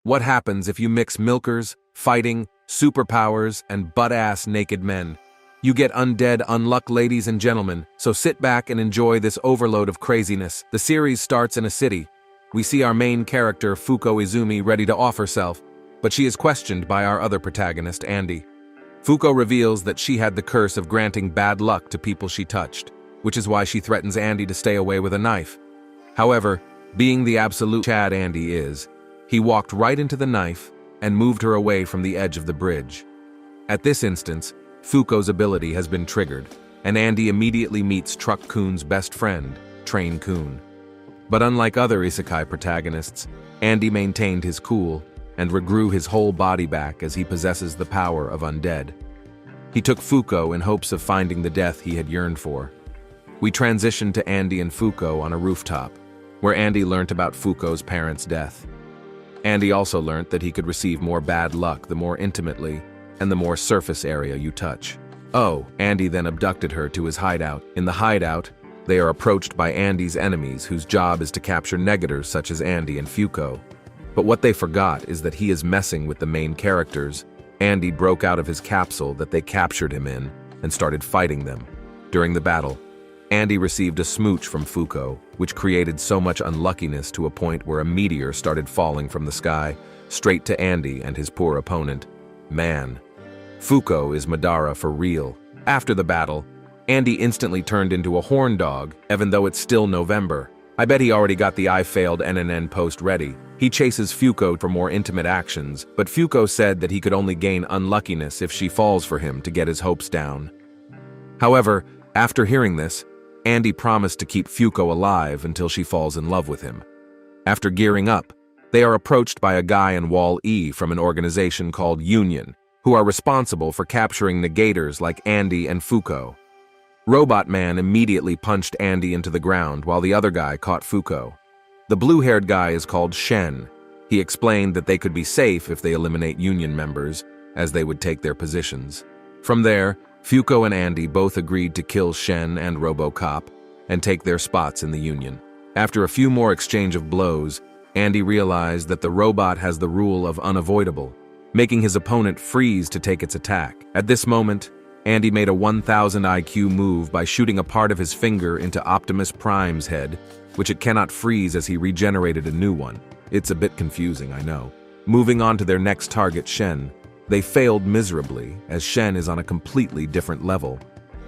What happens if you mix milkers, fighting, superpowers, and butt-ass naked men? You get undead unluck, ladies and gentlemen, so sit back and enjoy this overload of craziness. The series starts in a city. We see our main character, Fuko Izumi, ready to off herself, but she is questioned by our other protagonist, Andy. Fuko reveals that she had the curse of granting bad luck to people she touched, which is why she threatens Andy to stay away with a knife. However, being the absolute Chad Andy is, he walked right into the knife and moved her away from the edge of the bridge. At this instance, Fuko's ability has been triggered, and Andy immediately meets Truck Kun's best friend, Train Kun. But unlike other isekai protagonists, Andy maintained his cool and regrew his whole body back as he possesses the power of undead. He took Fuko in hopes of finding the death he had yearned for. We transitioned to Andy and Fuko on a rooftop, where Andy learnt about Fuko's parents' death. Andy also learnt that he could receive more bad luck the more intimately and the more surface area you touch. Oh, Andy then abducted her to his hideout. In the hideout, they are approached by Andy's enemies whose job is to capture negators such as Andy and Fuko. But what they forgot is that he is messing with the main characters. Andy broke out of his capsule that they captured him in and started fighting them. During the battle, Andy received a smooch from Fuko, which created so much unluckiness to a point where a meteor started falling from the sky, straight to Andy and his poor opponent, Man. Fuko is Madara for real. After the battle, Andy instantly turned into a horn dog, even though it's still November. I bet he already got the I failed NNN post ready. He chases Fuko for more intimate actions, but Fuko said that he could only gain unluckiness if she falls for him to get his hopes down. However, after hearing this, Andy promised to keep Fuko alive until she falls in love with him. After gearing up, they are approached by a guy in Wall E from an organization called Union, who are responsible for capturing negators like Andy and Fuko. Robot Man immediately punched Andy into the ground while the other guy caught Fuko. The blue-haired guy is called Shen. He explained that they could be safe if they eliminate Union members, as they would take their positions. From there, Fuko and Andy both agreed to kill Shen and RoboCop and take their spots in the Union. After a few more exchange of blows, Andy realized that the robot has the rule of unavoidable, making his opponent freeze to take its attack. At this moment, Andy made a 1000 IQ move by shooting a part of his finger into Optimus Prime's head, which it cannot freeze as he regenerated a new one. It's a bit confusing, I know. Moving on to their next target, Shen. They failed miserably, as Shen is on a completely different level.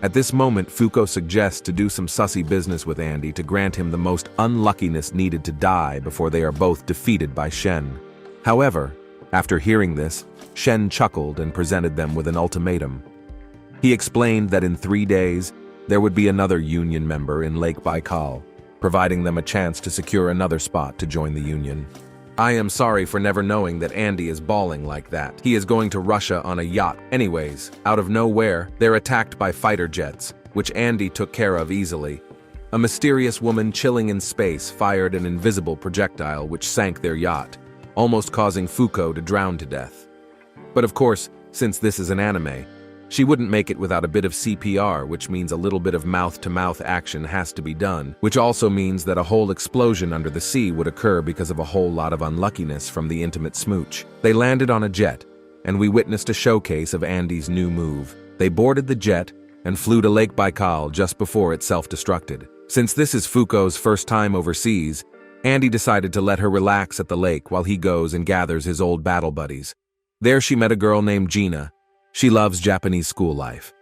At this moment, Fuko suggests to do some sussy business with Andy to grant him the most unluckiness needed to die before they are both defeated by Shen. However, after hearing this, Shen chuckled and presented them with an ultimatum. He explained that in 3 days, there would be another Union member in Lake Baikal, providing them a chance to secure another spot to join the Union. I am sorry for never knowing that Andy is balling like that. He is going to Russia on a yacht. Anyways, out of nowhere, they're attacked by fighter jets, which Andy took care of easily. A mysterious woman chilling in space fired an invisible projectile which sank their yacht, almost causing Fuko to drown to death. But of course, since this is an anime, she wouldn't make it without a bit of CPR, which means a little bit of mouth-to-mouth action has to be done, which also means that a whole explosion under the sea would occur because of a whole lot of unluckiness from the intimate smooch. They landed on a jet, and we witnessed a showcase of Andy's new move. They boarded the jet and flew to Lake Baikal just before it self-destructed. Since this is Fuko's first time overseas, Andy decided to let her relax at the lake while he goes and gathers his old battle buddies. There she met a girl named Gina. She loves Japanese school life.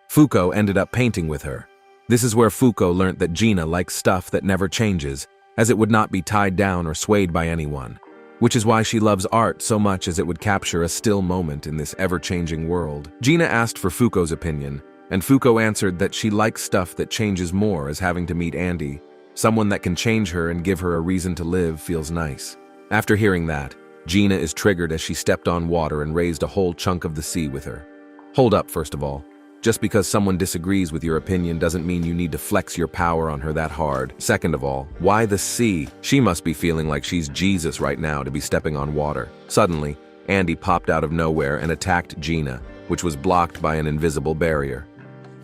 Fuko ended up painting with her. This is where Fuko learnt that Gina likes stuff that never changes, as it would not be tied down or swayed by anyone, which is why she loves art so much as it would capture a still moment in this ever-changing world. Gina asked for Fuko's opinion, and Fuko answered that she likes stuff that changes more as having to meet Andy. Someone that can change her and give her a reason to live feels nice. After hearing that, Gina is triggered as she stepped on water and raised a whole chunk of the sea with her. Hold up, first of all. Just because someone disagrees with your opinion doesn't mean you need to flex your power on her that hard. Second of all, why the sea? She must be feeling like she's Jesus right now to be stepping on water. Suddenly, Andy popped out of nowhere and attacked Gina, which was blocked by an invisible barrier.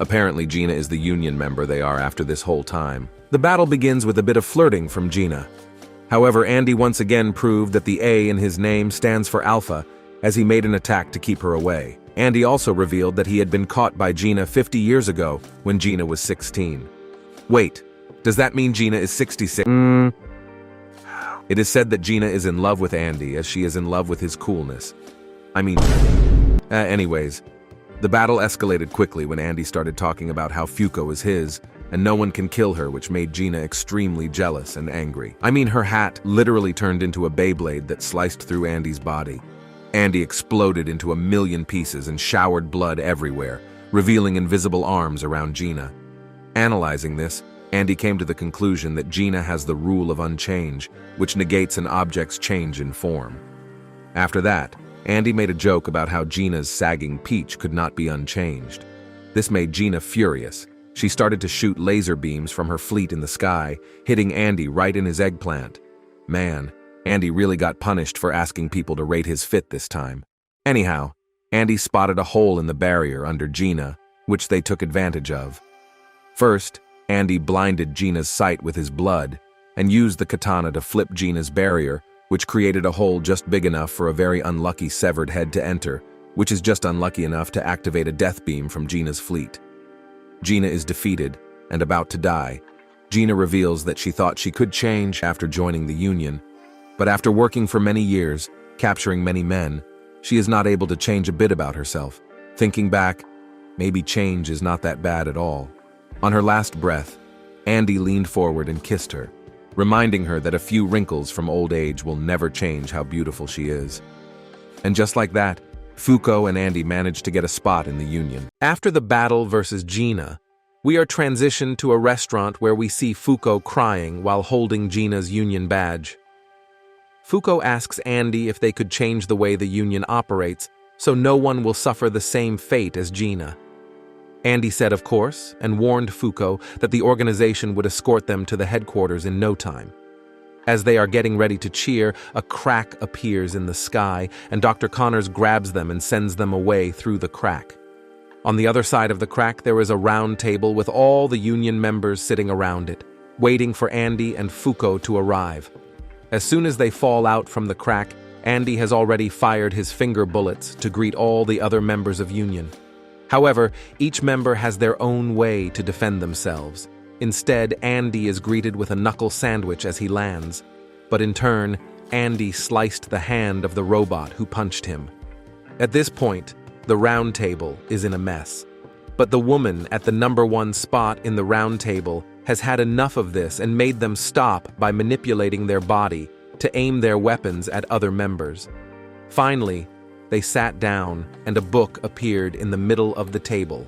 Apparently, Gina is the Union member they are after this whole time. The battle begins with a bit of flirting from Gina. However, Andy once again proved that the A in his name stands for Alpha, as he made an attack to keep her away. Andy also revealed that he had been caught by Gina 50 years ago when Gina was 16. Wait, does that mean Gina is 66? It is said that Gina is in love with Andy as she is in love with his coolness. Anyways, the battle escalated quickly when Andy started talking about how Fuko is his, and no one can kill her, which made Gina extremely jealous and angry. Her hat literally turned into a Beyblade that sliced through Andy's body. Andy exploded into a million pieces and showered blood everywhere, revealing invisible arms around Gina. Analyzing this, Andy came to the conclusion that Gina has the rule of unchange, which negates an object's change in form. After that, Andy made a joke about how Gina's sagging peach could not be unchanged. This made Gina furious. She started to shoot laser beams from her fleet in the sky, hitting Andy right in his eggplant. Man, Andy really got punished for asking people to rate his fit this time. Anyhow, Andy spotted a hole in the barrier under Gina, which they took advantage of. First, Andy blinded Gina's sight with his blood and used the katana to flip Gina's barrier, which created a hole just big enough for a very unlucky severed head to enter, which is just unlucky enough to activate a death beam from Gina's fleet. Gina is defeated and about to die. Gina reveals that she thought she could change after joining the Union, but after working for many years, capturing many men, she is not able to change a bit about herself. Thinking back, maybe change is not that bad at all. On her last breath, Andy leaned forward and kissed her, reminding her that a few wrinkles from old age will never change how beautiful she is. And just like that, Fuko and Andy managed to get a spot in the Union. After the battle versus Gina, we are transitioned to a restaurant where we see Fuko crying while holding Gina's Union badge. Fuko asks Andy if they could change the way the Union operates so no one will suffer the same fate as Gina. Andy said of course, and warned Fuko that the organization would escort them to the headquarters in no time. As they are getting ready to cheer, a crack appears in the sky, and Dr. Connors grabs them and sends them away through the crack. On the other side of the crack, there is a round table with all the Union members sitting around it, waiting for Andy and Fuko to arrive. As soon as they fall out from the crack, Andy has already fired his finger bullets to greet all the other members of Union. However, each member has their own way to defend themselves. Instead, Andy is greeted with a knuckle sandwich as he lands. But in turn, Andy sliced the hand of the robot who punched him. At this point, the round table is in a mess. But the woman at the #1 spot in the round table has had enough of this and made them stop by manipulating their body to aim their weapons at other members. Finally, they sat down and a book appeared in the middle of the table.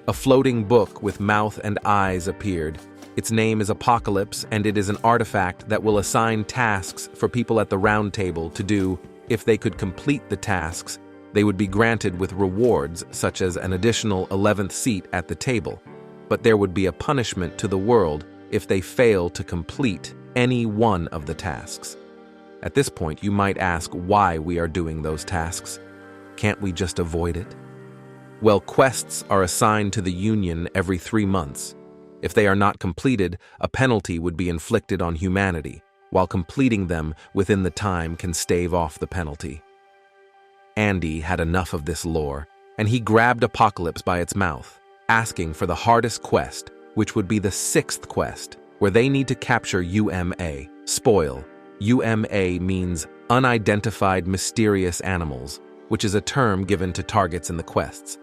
A floating book with mouth and eyes appeared. Its name is Apocalypse, and it is an artifact that will assign tasks for people at the round table to do. If they could complete the tasks, they would be granted with rewards such as an additional 11th seat at the table. But there would be a punishment to the world if they fail to complete any one of the tasks. At this point, you might ask why we are doing those tasks. Can't we just avoid it? Well, quests are assigned to the Union every 3 months. If they are not completed, a penalty would be inflicted on humanity, while completing them within the time can stave off the penalty. Andy had enough of this lore, and he grabbed Apocalypse by its mouth, asking for the hardest quest, which would be the 6th quest, where they need to capture UMA. Spoil. UMA means unidentified mysterious animals, which is a term given to targets in the quests.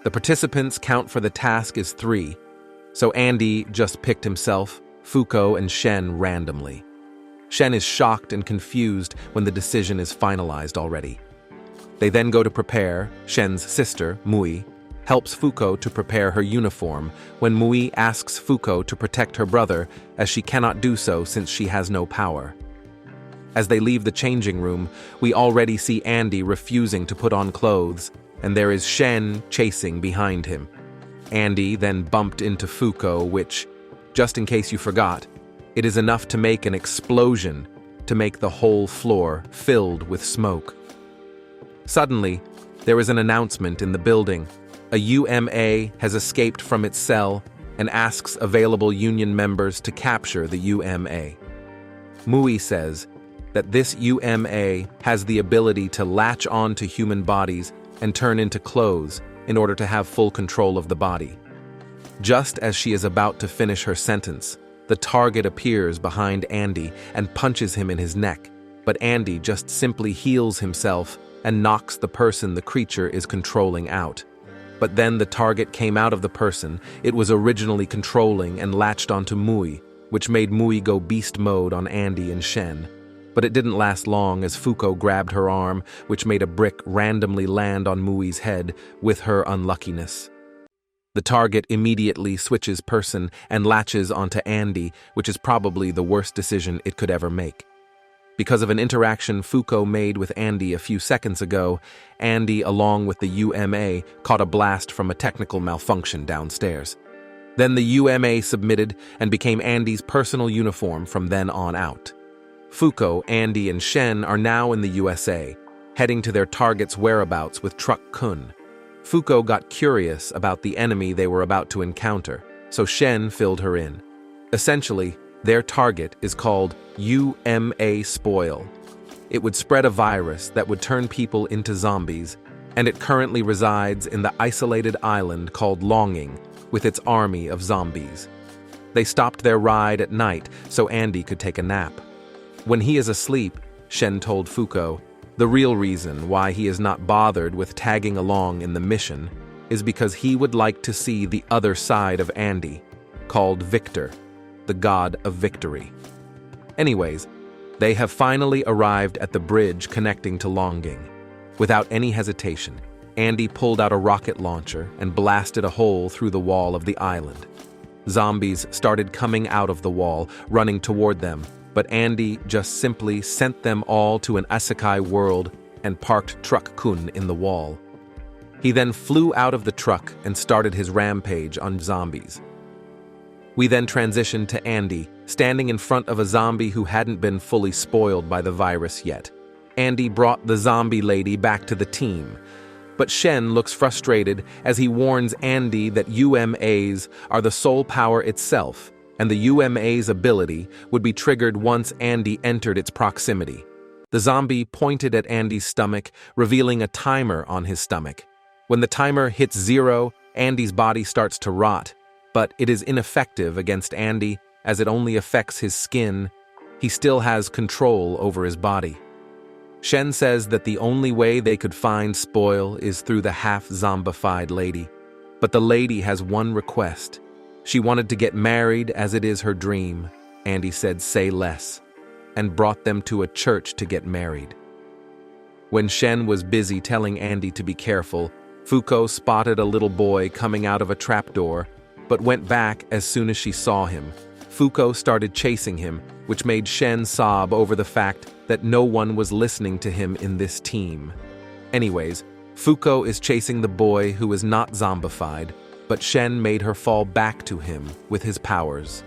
The participants' count for the task is 3, so Andy just picked himself, Fuko, and Shen randomly. Shen is shocked and confused when the decision is finalized already. They then go to prepare. Shen's sister, Mui, helps Fuko to prepare her uniform when Mui asks Fuko to protect her brother, as she cannot do so since she has no power. As they leave the changing room, we already see Andy refusing to put on clothes, and there is Shen chasing behind him. Andy then bumped into Fuko, which, just in case you forgot, it is enough to make an explosion to make the whole floor filled with smoke. Suddenly, there is an announcement in the building. A UMA has escaped from its cell and asks available Union members to capture the UMA. Mui says that this UMA has the ability to latch on to human bodies and turn into clothes in order to have full control of the body. Just as she is about to finish her sentence, the target appears behind Andy and punches him in his neck, but Andy just simply heals himself and knocks the person the creature is controlling out. But then the target came out of the person it was originally controlling and latched onto Mui, which made Mui go beast mode on Andy and Shen. But it didn't last long as Fuko grabbed her arm, which made a brick randomly land on Mui's head with her unluckiness. The target immediately switches person and latches onto Andy, which is probably the worst decision it could ever make. Because of an interaction Fuko made with Andy a few seconds ago, Andy, along with the UMA, caught a blast from a technical malfunction downstairs. Then the UMA submitted and became Andy's personal uniform from then on out. Fuko, Andy, and Shen are now in the USA, heading to their target's whereabouts with Truck Kun. Fuko got curious about the enemy they were about to encounter, so Shen filled her in. Essentially, their target is called UMA Spoil. It would spread a virus that would turn people into zombies, and it currently resides in the isolated island called Longing with its army of zombies. They stopped their ride at night so Andy could take a nap. When he is asleep, Shen told Fuko, the real reason why he is not bothered with tagging along in the mission is because he would like to see the other side of Andy, called Victor, the god of victory. Anyways, they have finally arrived at the bridge connecting to Longing. Without any hesitation, Andy pulled out a rocket launcher and blasted a hole through the wall of the island. Zombies started coming out of the wall, running toward them, but Andy just simply sent them all to an isekai world and parked Truck Kun in the wall. He then flew out of the truck and started his rampage on zombies. We then transitioned to Andy, standing in front of a zombie who hadn't been fully spoiled by the virus yet. Andy brought the zombie lady back to the team, but Shen looks frustrated as he warns Andy that UMAs are the soul power itself, and the UMA's ability would be triggered once Andy entered its proximity. The zombie pointed at Andy's stomach, revealing a timer on his stomach. When the timer hits 0, Andy's body starts to rot, but it is ineffective against Andy as it only affects his skin. He still has control over his body. Shen says that the only way they could find Spoil is through the half-zombified lady, but the lady has one request. She wanted to get married as it is her dream. Andy said say less, and brought them to a church to get married. When Shen was busy telling Andy to be careful, Fuko spotted a little boy coming out of a trapdoor, but went back as soon as she saw him. Fuko started chasing him, which made Shen sob over the fact that no one was listening to him in this team. Anyways, Fuko is chasing the boy who is not zombified, but Shen made her fall back to him with his powers.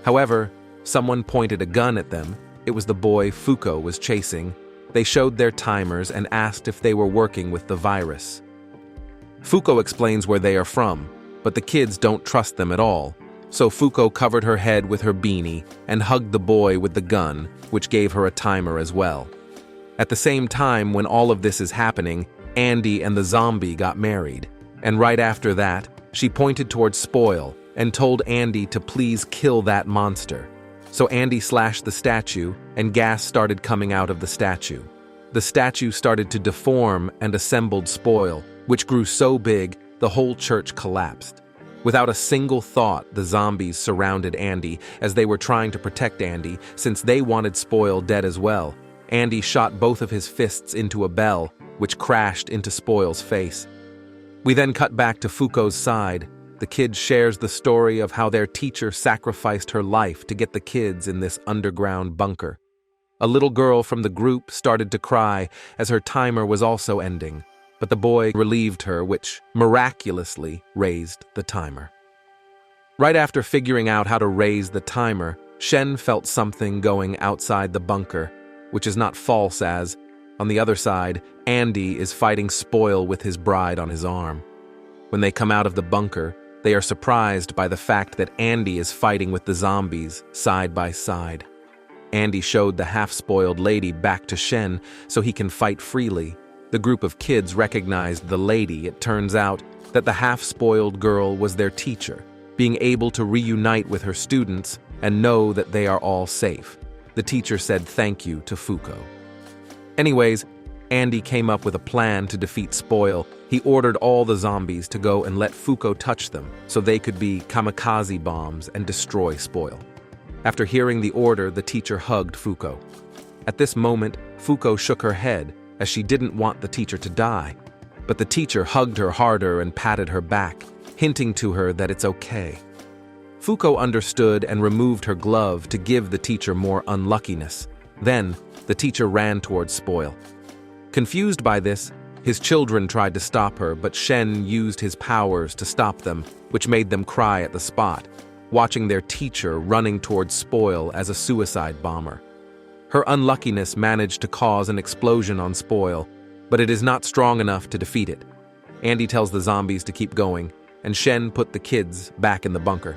However, someone pointed a gun at them. It was the boy Fuko was chasing. They showed their timers and asked if they were working with the virus. Fuko explains where they are from, but the kids don't trust them at all. So Fuko covered her head with her beanie and hugged the boy with the gun, which gave her a timer as well. At the same time, when all of this is happening, Andy and the zombie got married. And right after that, she pointed towards Spoil and told Andy to please kill that monster. So Andy slashed the statue, and gas started coming out of the statue. The statue started to deform and assembled Spoil, which grew so big, the whole church collapsed. Without a single thought, the zombies surrounded Andy as they were trying to protect Andy since they wanted Spoil dead as well. Andy shot both of his fists into a bell, which crashed into Spoil's face. We then cut back to Fuko's side. The kid shares the story of how their teacher sacrificed her life to get the kids in this underground bunker. A little girl from the group started to cry as her timer was also ending, but the boy relieved her, which miraculously raised the timer. Right after figuring out how to raise the timer, Shen felt something going outside the bunker, which is not false as, on the other side, Andy is fighting Spoil with his bride on his arm. When they come out of the bunker, they are surprised by the fact that Andy is fighting with the zombies side by side. Andy showed the half-spoiled lady back to Shen so he can fight freely. The group of kids recognized the lady. It turns out that the half-spoiled girl was their teacher, being able to reunite with her students and know that they are all safe. The teacher said thank you to Fuko. Anyways, Andy came up with a plan to defeat Spoil. He ordered all the zombies to go and let Fuko touch them so they could be kamikaze bombs and destroy Spoil. After hearing the order, the teacher hugged Fuko. At this moment, Fuko shook her head as she didn't want the teacher to die. But the teacher hugged her harder and patted her back, hinting to her that it's okay. Fuko understood and removed her glove to give the teacher more unluckiness. Then, the teacher ran towards Spoil. Confused by this, his children tried to stop her, but Shen used his powers to stop them, which made them cry at the spot, watching their teacher running towards Spoil as a suicide bomber. Her unluckiness managed to cause an explosion on Spoil, but it is not strong enough to defeat it. Andy tells the zombies to keep going, and Shen put the kids back in the bunker.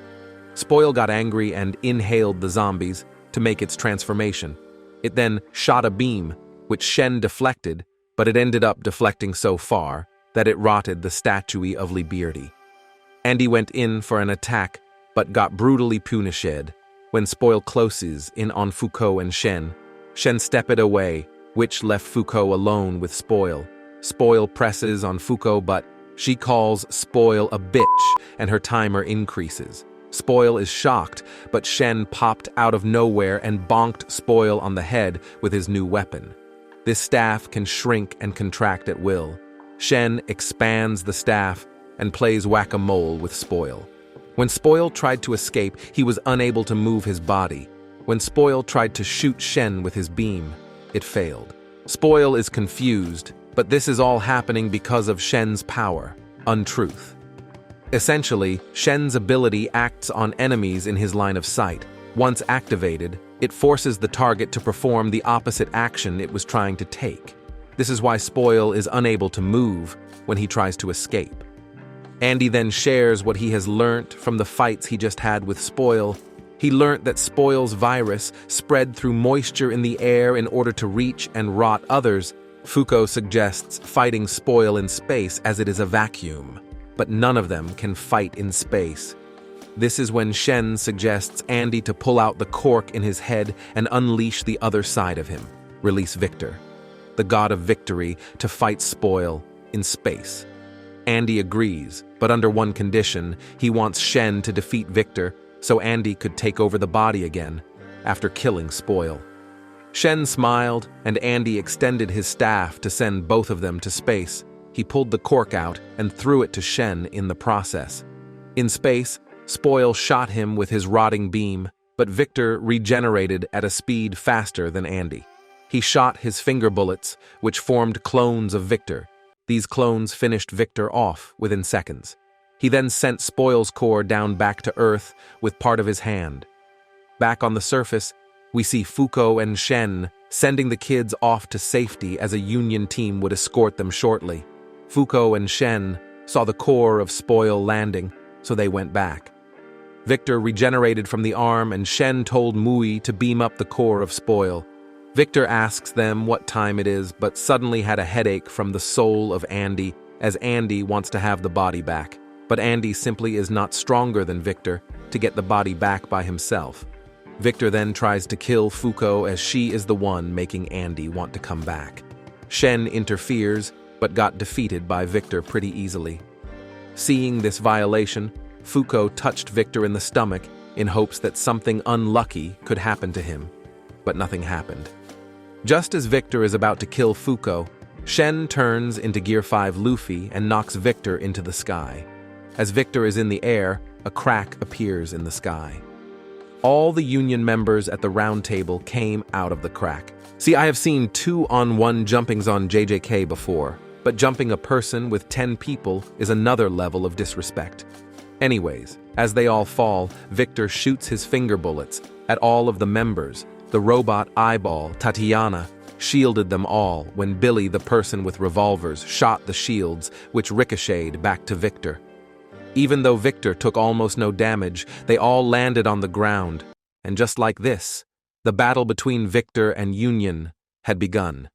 Spoil got angry and inhaled the zombies to make its transformation. It then shot a beam, which Shen deflected, but it ended up deflecting so far that it rotted the statue of Liberty. Andy went in for an attack, but got brutally punished. When Spoil closes in on Fuko and Shen stepped away, which left Fuko alone with Spoil. Spoil presses on Fuko, but she calls Spoil a bitch, and her timer increases. Spoil is shocked, but Shen popped out of nowhere and bonked Spoil on the head with his new weapon. This staff can shrink and contract at will. Shen expands the staff and plays whack-a-mole with Spoil. When Spoil tried to escape, he was unable to move his body. When Spoil tried to shoot Shen with his beam, it failed. Spoil is confused, but this is all happening because of Shen's power, untruth. Essentially, Shen's ability acts on enemies in his line of sight. Once activated, it forces the target to perform the opposite action it was trying to take. This is why Spoil is unable to move when he tries to escape. Andy then shares what he has learnt from the fights he just had with Spoil. He learnt that Spoil's virus spread through moisture in the air in order to reach and rot others. Fuko suggests fighting Spoil in space as it is a vacuum, but none of them can fight in space. This is when Shen suggests Andy to pull out the cork in his head and unleash the other side of him, release Victor, the god of victory, to fight Spoil in space. Andy agrees, but under one condition: he wants Shen to defeat Victor so Andy could take over the body again after killing Spoil. Shen smiled, and Andy extended his staff to send both of them to space. He pulled the cork out and threw it to Shen in the process. In space, Spoil shot him with his rotting beam, but Victor regenerated at a speed faster than Andy. He shot his finger bullets, which formed clones of Victor. These clones finished Victor off within seconds. He then sent Spoil's core down back to Earth with part of his hand. Back on the surface, we see Fuko and Shen sending the kids off to safety as a Union team would escort them shortly. Fuko and Shen saw the core of Spoil landing, so they went back. Victor regenerated from the arm, and Shen told Mui to beam up the core of Spoil. Victor asks them what time it is, but suddenly had a headache from the soul of Andy, as Andy wants to have the body back. But Andy simply is not stronger than Victor to get the body back by himself. Victor then tries to kill Fuko, as she is the one making Andy want to come back. Shen interferes, but got defeated by Victor pretty easily. Seeing this violation, Fuko touched Victor in the stomach in hopes that something unlucky could happen to him, but nothing happened. Just as Victor is about to kill Fuko, Shen turns into Gear 5 Luffy and knocks Victor into the sky. As Victor is in the air, a crack appears in the sky. All the Union members at the round table came out of the crack. See, I have seen 2-on-1 jumpings on JJK before, but jumping a person with 10 people is another level of disrespect. Anyways, as they all fall, Victor shoots his finger bullets at all of the members. The robot eyeball, Tatiana, shielded them all when Billy, the person with revolvers, shot the shields, which ricocheted back to Victor. Even though Victor took almost no damage, they all landed on the ground, and just like this, The battle between Victor and Union had begun.